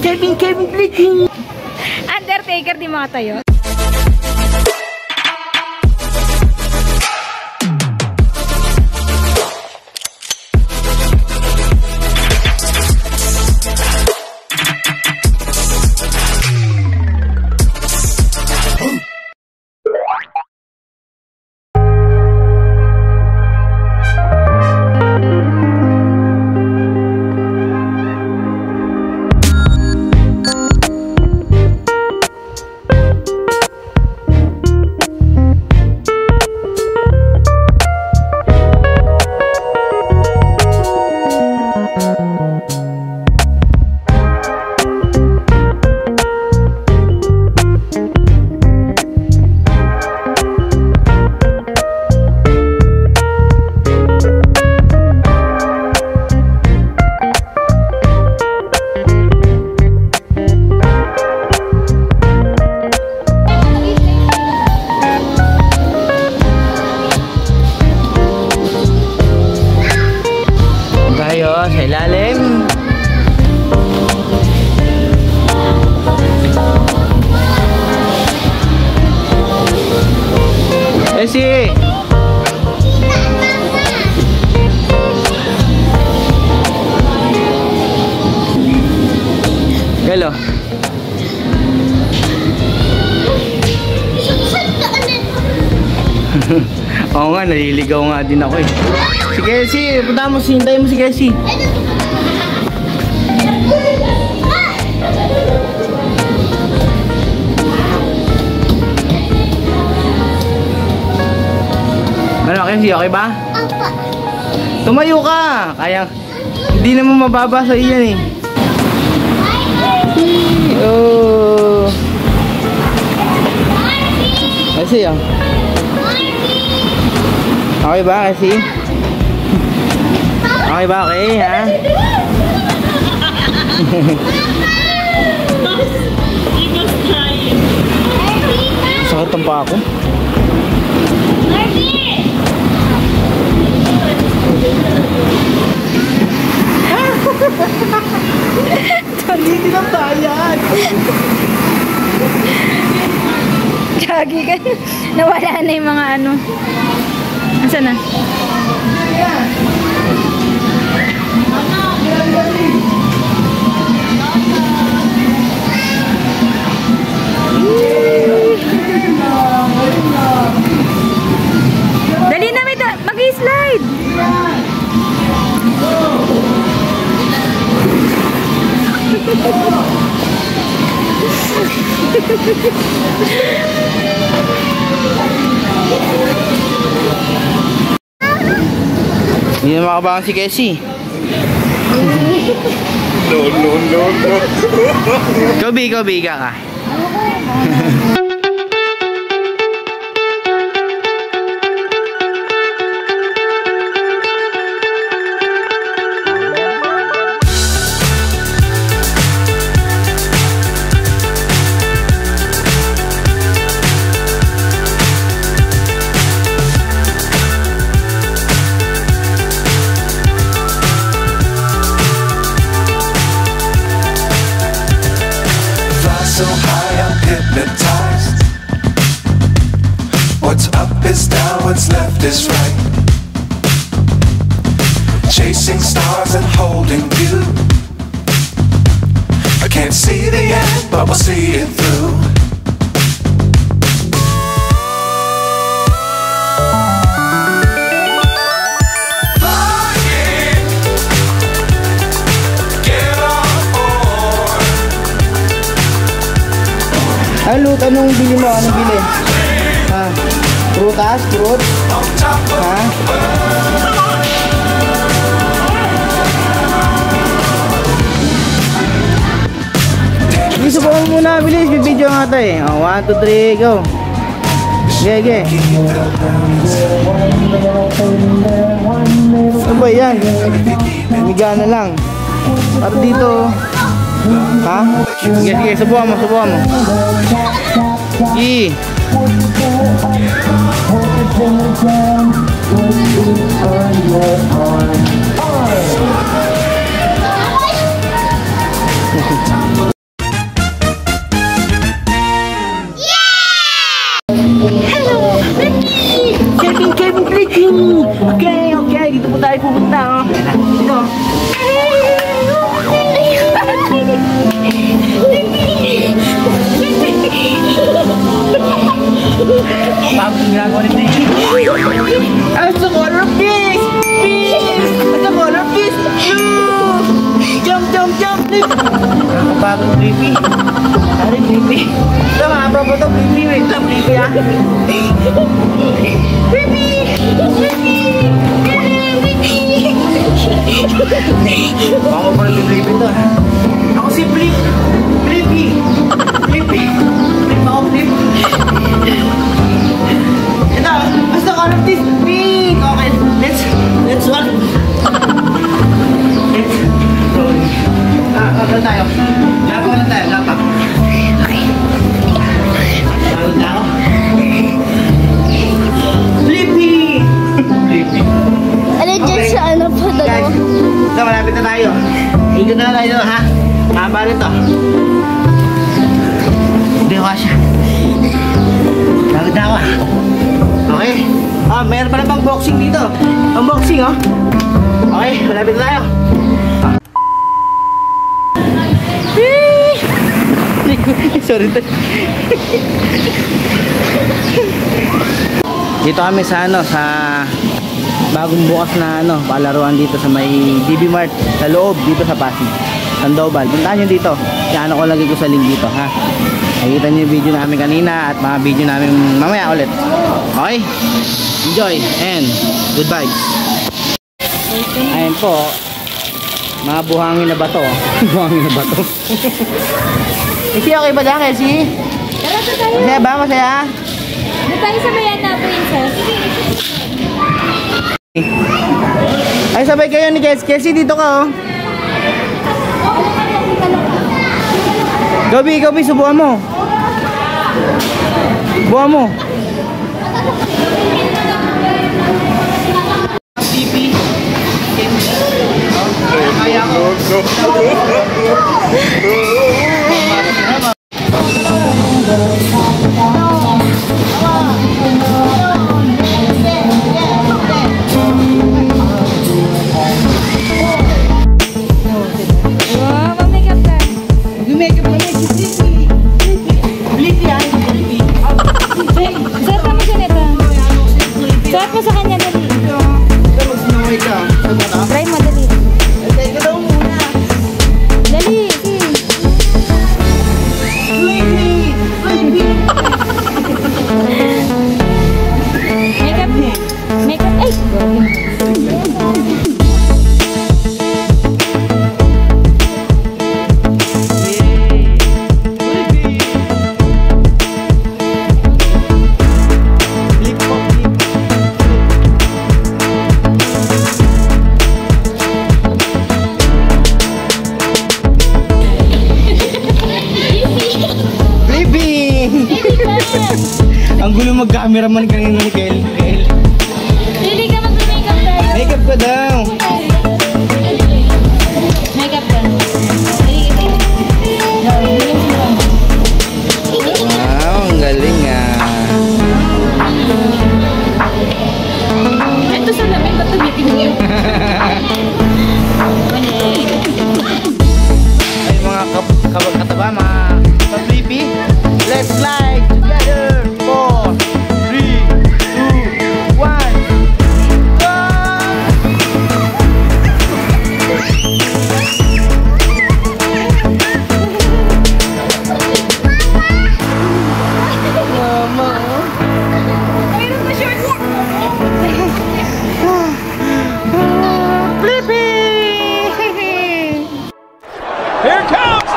Kevin, please. Undertaker di makatayo. Sa ilalim. Esi. Galo. Oo nga, naliligaw nga din ako eh. Si Kelsey, punta mo, hintayin mo si Kelsey. Ano, Kelsey, okay ba? Tumayo ka! Kaya, hindi naman mababa sa iyan eh. Oh. Kelsey, oh. Okay ba, Kelsey? Okay ba, okay, ha? Sakit ang pa ako. Hindi lang bayan. Gagi ka. Nawala na yung mga ano. Nasaan na? Dali na, mag-i-slide. Hindi na makabangan si Kelsey. No. Ikaw biga ka. So high I'm hypnotized. What's up is down, what's left is right. Chasing stars and holding you. I can't see the end, but we'll see it through. Anong bili mo? Anong bili? Ha? Prutas? Fruit? Ha? Subukan mo muna, bilis. May video nga ito eh. Oh, 1, 2, 3, go. Gege. Ano ba yan? Miga na lang. Para dito. Ha? Sige, subukan mo. Sige. Okay, okay. Dito po tayo pupunta, oh. Dito. Bagong ginagawa ni Blippi. What's the color of this? Please! What's the color of this? Blue! Jump, jump, jump, Blippi! Nakakapagod, Blippi. Sorry, Blippi. Ito, mga propo to, Blippi. Wait lang, Blippi, ah. Blippi! Baka pa rin Blippi to. Ako si Blip. Blippi. Blippi. Blip ako, Blip. Ito, basta ko of this pink. Okay, let's run. Let's roll. Laban tayo. Laban na tayo, laban. Okay. Laban tayo. Blippi! Blippi. Ano dyan sa ano po Guys, dalawa? ito, malapit na tayo. Ikot na tayo, ha? Mahaba nito. Hindi ko siya. Lagod na ako. Okay. Mayroon pala pang boxing dito. Unboxing, oh. Okay, malapit na tayo. Sorry. Dito kami sa bagong bukas na palaruan dito sa may DB Mart sa loob dito sa Pasig, Sandoval. Puntahan nyo dito. Ano ko lagay ko sa link dito, ha. Nakikita nyo yung video namin kanina at mga video namin mamaya ulit. Okay? Enjoy and good vibes. Ayan po. Mga buhangin na bato. Buhangin na bato. Isi, okay ba dyan, Kelsey? Tara sa tayo. Masaya ba? Masaya? Doon tayo sa Bayana, Princess. Ay, sabay kayo ni Kelsey. Dito ka, oh. Gabi, subuhan mo. Subuhan mo. TV. Kaya ko. Wow, mag-makeup ka. Mag-makeup kami. Blippi, ah. Blippi. Suot ka mo siya nito. Suot mo sa kanya, dali. Ito, mag-sinaway ka. Try mo, dali. Teka daw muna. Dali, sige. Blippi. Blippi. Makeup. Makeup. Ay! Ang gulo mag-cameraman kanina ni Kel. Hindi ka mag-makeup tayo. Makeup ka daw. Makeup ka. Wow, ang galing ah. Ito sa lamig, ba't tumitingin? Ay mga kataba, mga ka-Blippi. Let's slide together. 4, 3, 2, 1. Go! Mama. Mayroon na shorts. Blippi! Here it comes!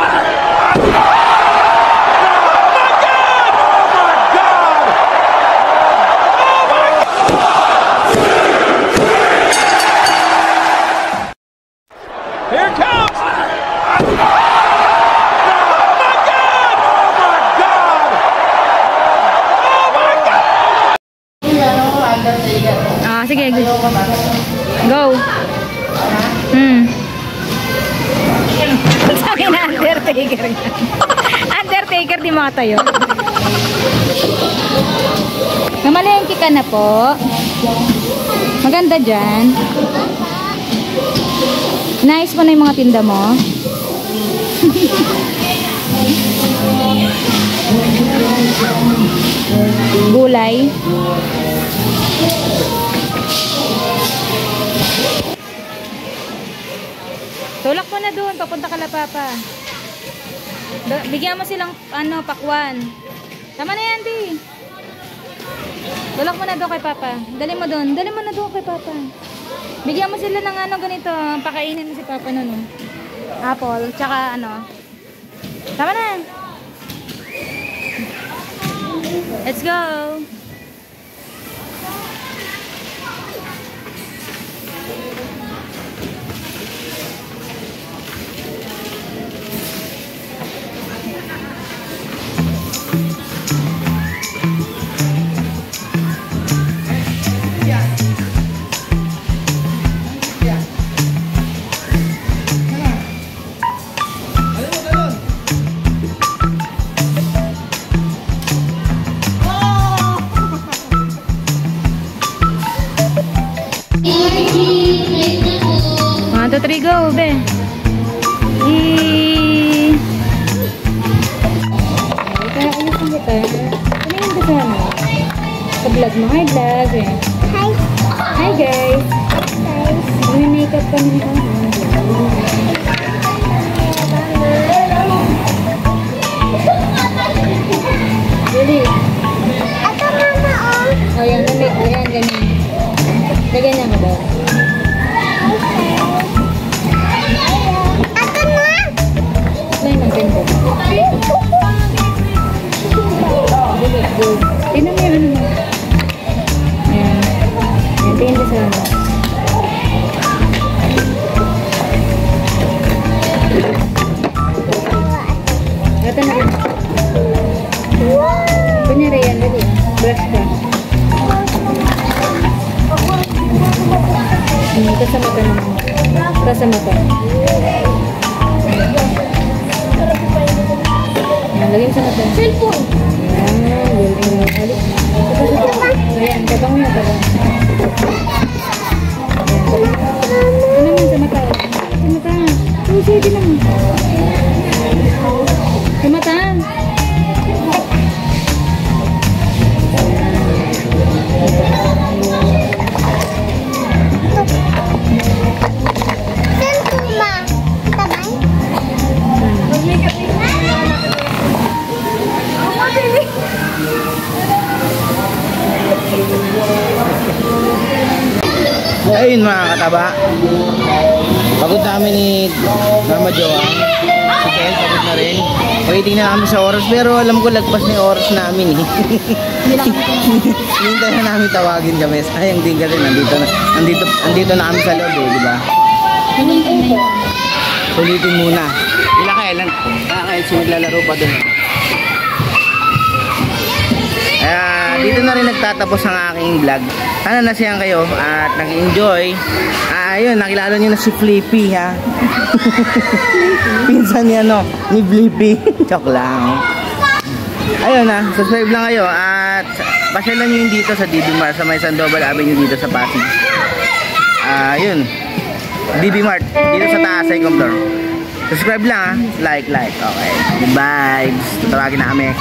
Here it comes! Sige, go. Sabi na Undertaker. Undertaker, di makatayo. Namalengke ka na po. Maganda dyan. Nice mo na yung mga tinda mo. Gulay. Tulak mo na doon, papunta ka la papa. Bigyan mo silang ano, pakwan. Tama na yan, di. Tulak mo na doon kay papa. Dali mo na doon kay papa. Bigyan mo sila ng ano ganito, pakainin mo si papa nun. Oh. Apple, tsaka ano. Tama na. Let's go. One, two, three, go, be. Kaya kumusta kita? Ano yung kasama? Sa vlog mo. Hi, vlog. Hi. Hi, guys. Hi. May makeup ka nito. Really? Ito, mama, oh. Oh, yan. Ayan, ganyan. Lagyan niya ka ba? Tingnan mo yun naman. Ayan. Ayan, tingin ka sa ano. Ito na rin. Kunyari yan, dali. Brush ka. Ito sa mata naman. Ito sa mata. Ayan, lagyan sa mata. Cellphone! Ayan, tabang mo yung tabang. Ano naman sa mata? Sa mata. Sige naman. Sa mata. Ayun mga kataba, pagod namin ni Mama Joa. Si Kel, pagod na rin. Waiting na namin sa oras, pero alam ko lagpas na yung oras namin eh. Hintay na namin tawagin kami. Sayang din kasi nandito na kami sa loob eh, di ba? Sulitin muna. Ilan kailan? Kahit naglalaro pa doon. Dito na rin nagtatapos ang aking vlog. Sana nasiyahan kayo at nag-enjoy. Ayun, nakilala nyo na si Flippy ha. Pinsan niya no, ni Flippy. Joke lang. Ayun na, subscribe lang kayo at pasyalan nyo yun dito sa DB Mart sa may Sandoval Avenue dito sa Pasig. Ayun, DB Mart dito sa taas, second floor. Subscribe lang ha, like. Okay, goodbye. Tutawagin na kami.